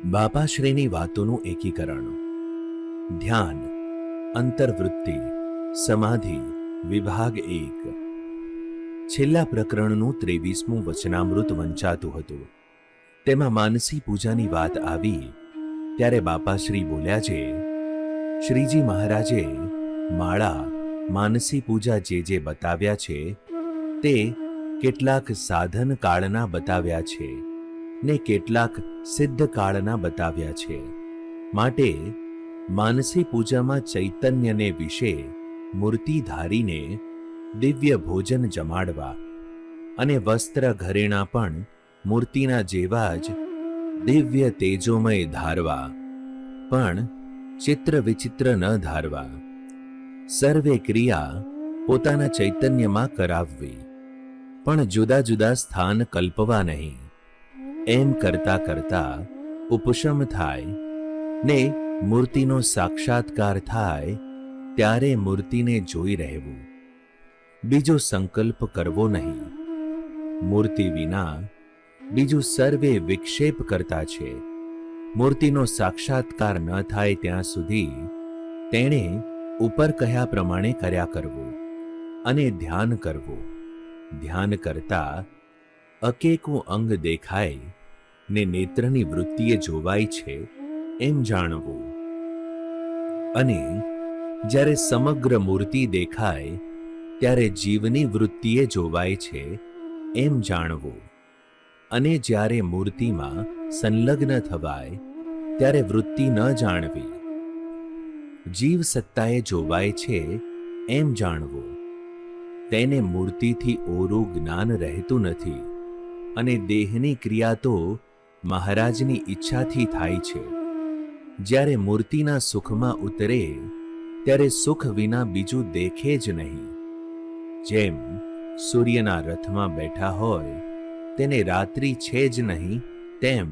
બાપાશ્રીની વાતોનું એકીકરણ. ધ્યાન, અંતર્વૃત્તિ, સમાધિ, વિભાગ 1. છેલ્લા પ્રકરણનું 23મું વચનામૃત વંચાતું હતું. તેમાં માનસી પૂજાની વાત આવી ત્યારે બાપાશ્રી બોલ્યા છે, શ્રીજી મહારાજે માળા, માનસી પૂજા જે બતાવ્યા છે તે કેટલાક સાધન કાળના બતાવ્યા છે ને કેટલાક સિદ્ધ કાળના બતાવ્યા છે. માટે માનસી પૂજામાં ચૈતન્યને વિશે મૂર્તિ ધારીને દિવ્ય ભોજન જમાડવા અને વસ્ત્ર ઘરેણા પણ મૂર્તિના જેવા જ દિવ્ય તેજોમય ધારવા, પણ ચિત્ર વિચિત્ર ન ધારવા. સર્વે ક્રિયા પોતાના ચૈતન્યમાં કરાવવી, પણ જુદા જુદા સ્થાન કલ્પવા નહીં. એમ કરતા કરતા ઉપશમ થાય ને મૂર્તિનો સાક્ષાત્કાર થાય ત્યારે મૂર્તિને જોઈ રહેવું, બીજો સંકલ્પ કરવો નહીં. મૂર્તિ વિના બીજું સર્વે વિક્ષેપ કરતા છે. મૂર્તિનો સાક્ષાત્કાર ન થાય ત્યાં સુધી તેણે ઉપર કહ્યા પ્રમાણે કર્યા કરવું અને ધ્યાન કરવું. ધ્યાન કરતા અકેકું અંગ દેખાય ને નેત્રની વૃત્તિએ જોવાય છે એમ જાણવું, અને જ્યારે સમગ્ર મૂર્તિ દેખાય ત્યારે જીવની વૃત્તિએ જોવાય છે એમ જાણવું, અને જ્યારે મૂર્તિમાં સંલગ્ન થવાય ત્યારે વૃત્તિ ન જાણવી. જીવ સત્તાએ જોવાય છે એમ જાણવું. તેને મૂર્તિથી ઓરું જ્ઞાન રહેતું નથી, અને દેહની ક્રિયા તો મહારાજની ઈચ્છાથી થાય છે. જ્યારે મૂર્તિના સુખમાં ઉતરે ત્યારે સુખ વિના બીજું દેખે જ નહીં. જેમ સૂર્યના રથમાં બેઠા હોય તેને રાત્રિ છે જ નહીં, તેમ